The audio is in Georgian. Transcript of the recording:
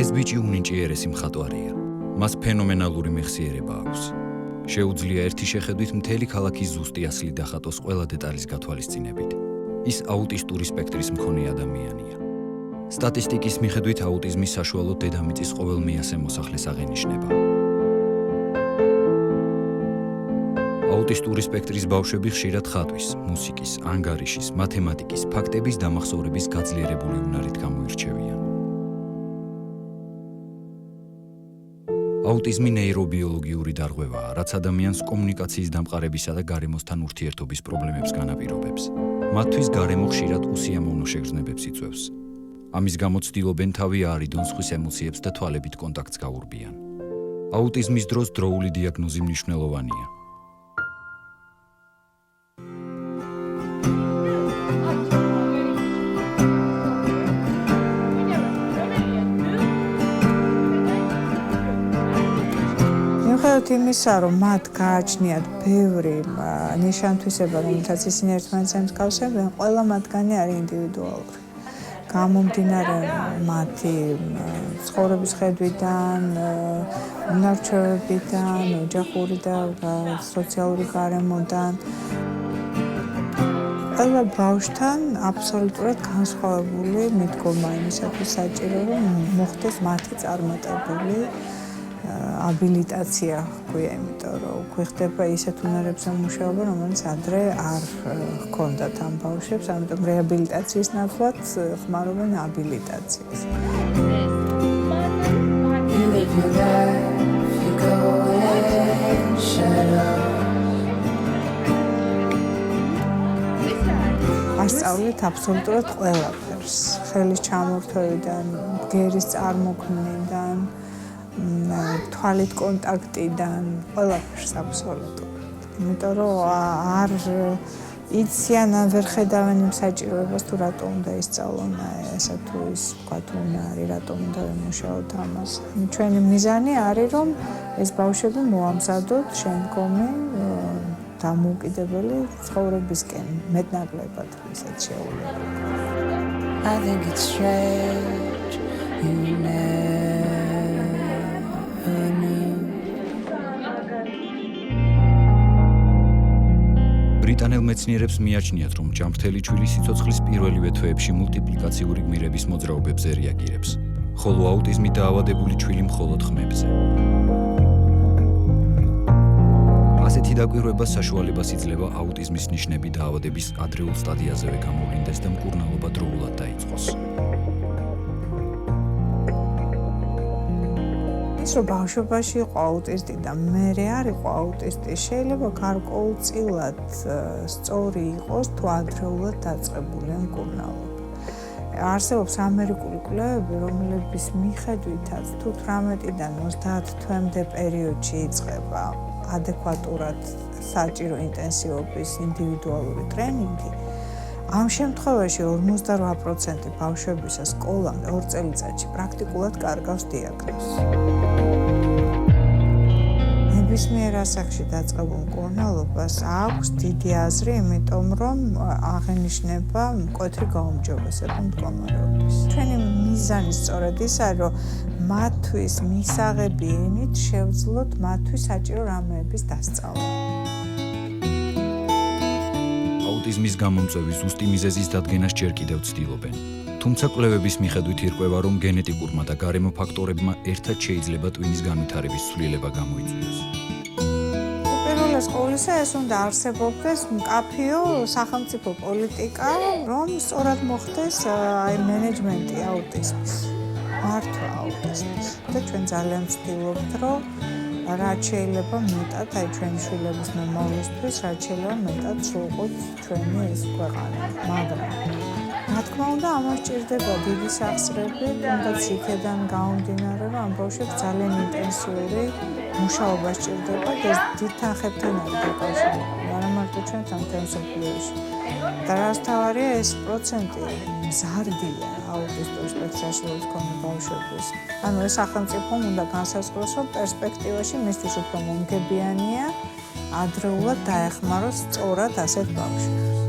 ეს ბიჭი უნინჭიერესი მხატვარია. მას ფენომენალური მეხსიერება აქვს. შეუძლია ერთი შეხედვით მთელი ქალაქის ზუსტი ასლი დახატოს ყველა დეტალის გათვალისწინებით. ის აუტისტური სპექტრის მქონე ადამიანია. სტატისტიკის მიხედვით აუტიზმის საშუალო დედამიწის ყოველ მეასე მოსახლეს აღენიშნება. აუტისტური სპექტრის ბავშვები ხშირად ხატვის, მუსიკის, ანგარიშის, მათემატიკის, ფაქტების დამახსოვრების გაძლიერებული უნარით გამოირჩევიან. აუტიზმი ნეირობიოლოგიური დარღვევაა, რაც ადამიანს კომუნიკაციის დამყარებისა და გარემოსთან ურთიერთობის პრობლემებს განაპირობებს. მათთვის გარემო ხშირად უსიამოვნო შეგრძნებებს იწვევს. ამის გამო ცდილობენ თავი აარიდონ სხვის ემოციებს და თვალებით კონტაქტს გაურბიან. აუტიზმის დროს დროული დიაგნოზი მნიშვნელოვანია. მიუხედავად იმისა, რომ მათ გააჩნიათ ბევრი ნიშან-თვისება, რომელთაც ისინი ერთმანეთს ემსგავსებენ, ყველა მათგანი არის ინდივიდუალური. გამომდინარე მათი ცხოვრების ხედვიდან, უნარჩვევებიდან, ოჯახური და სოციალური გარემოდან. ყველა ბავშვთან აბსოლუტურად განსხვავებული მიდგომა იმისათვის საჭირო, რომ მოხდეს მათი წარმატებული აბილიტაცია ჰქვია, იმიტომ რომ უკვე ხდება ისეთ უნარებზე მუშაობა, რომელიც ადრე არ ჰქონდათ ამ ბავშვებს, ამიტომ რეაბილიტაციის ნაცვლად ხმარობენ აბილიტაციას. ასწავლეთ აბსოლუტურად ყველაფერს, ხელის ჩამორთვევიდან, ბგერის წარმოქმნიდან, თვალით კონტაქტიდან, ყველაფერს აბსოლუტურად. იმიტომ რომ არ იციან, ვერ ხედავენ იმ საჭიროებას, თუ რატო უნდა ისწავლონ ესა თუ ის ვთქვათ უნარი, რატომ უნდა ვიმუშაოთ ამას. ჩვენი მიზანი არის, რომ ეს ბავშვები მოამზადოთ შემდგომი დამოუკიდებელი ცხოვრებისკენ, მეტნაკლებად ისეთ შეუძლებლად. I think it's strange, you never knew. ბრიტანელ მეცნიერებს მიაჩნიათ, რომ ჯანმრთელი ჩვილი სიცოცხლის პირველივე თვეებში მულტიპლიკაციური გმირების მოძრაობებზე რეაგირებს, ხოლო აუტიზმით დაავადებული ჩვილი მხოლოდ ხმებზე. ასეთი დაკვირვება საშუალებას იძლევა აუტიზმის ნიშნები დაავადების ადრეულ სტადიაზევე გამოვლინდეს და მკურნალობა დროულად დაიწყოს. ის რომ ბავშვობაში იყო აუტისტი და მერე არ იყო აუტისტი, შეიძლება გარკვეულწილად სწორი იყოს თუ ადრეულად დაწყებული მკურნალობა. არსებობს ამერიკული კვლევები, რომლების მიხედვითაც თუ 18-დან 30 თვემდე პერიოდში იწყება ადეკვატურად საჭირო ინტენსივობის ინდივიდუალური ტრენინგი, ამ შემთხვევაში 58% ბავშვებისა სკოლამდე 2 წელიწადში პრაქტიკულად კარგავს დიაგნოზს. ნებისმიერ ასაკში დაწყებულ მკურნალობას აქვს დიდი აზრი, იმიტომ რომ აღენიშნება მკვეთრი გაუმჯობესება მდგომარეობის. ჩვენი მიზანი სწორედ ის არის, რომ მათთვის მისაღები ენით შევძლოთ მათთვის საჭირო რამეების დასწავლა. აუტიზმის გამომწვევის ზუსტი მიზეზის დადგენას ჯერ კიდევ ცდილობენ. თუმცა კვლევების მიხედვით ირკვევა, რომ გენეტიკურმა და გარემო ფაქტორებმა ერთად შეიძლება ტვინის განვითარების ცვლილება გამოიწვიოს. უპირველეს ყოვლისა, ეს უნდა არსებობდეს მკაფიო სახელმწიფო პოლიტიკა, რომ სწორად მოხდეს მენეჯმენტი აუტიზმის. მართვა აუტიზმის. და ჩვენ ძალიან ვცდილობთ, რომ რაც შეიძლება მეტად ჩვენი შვილების მომავლისთვის, რაც შეიძლება მეტად სრულყოთ ჩვენი ეს ქვეყანა. მაგრამ რა თქმა უნდა, ამას ჭირდება დიდი სახსრები, თუნდაც იქედან გამომდინარე, რომ ამ ბავშვებს ძალიან ინტენსიური მუშაობა სჭირდება და ეს დიდ თანხებთან არის დაკავშირებული, არა მარტო ჩვენთან, მთელ მსოფლიოში. და რაც თავარია, ეს პროცენტი მზარდია აუტისტურ სპექტრაშვილის მქონე ბავშვების. ანუ ეს სახელმწიფომ უნდა განსაზღვროს, რომ პერსპექტივაში მისთვის უფრო მომგებიანია ადრეულად დაეხმაროს სწორად ასეთ ბავშვებს.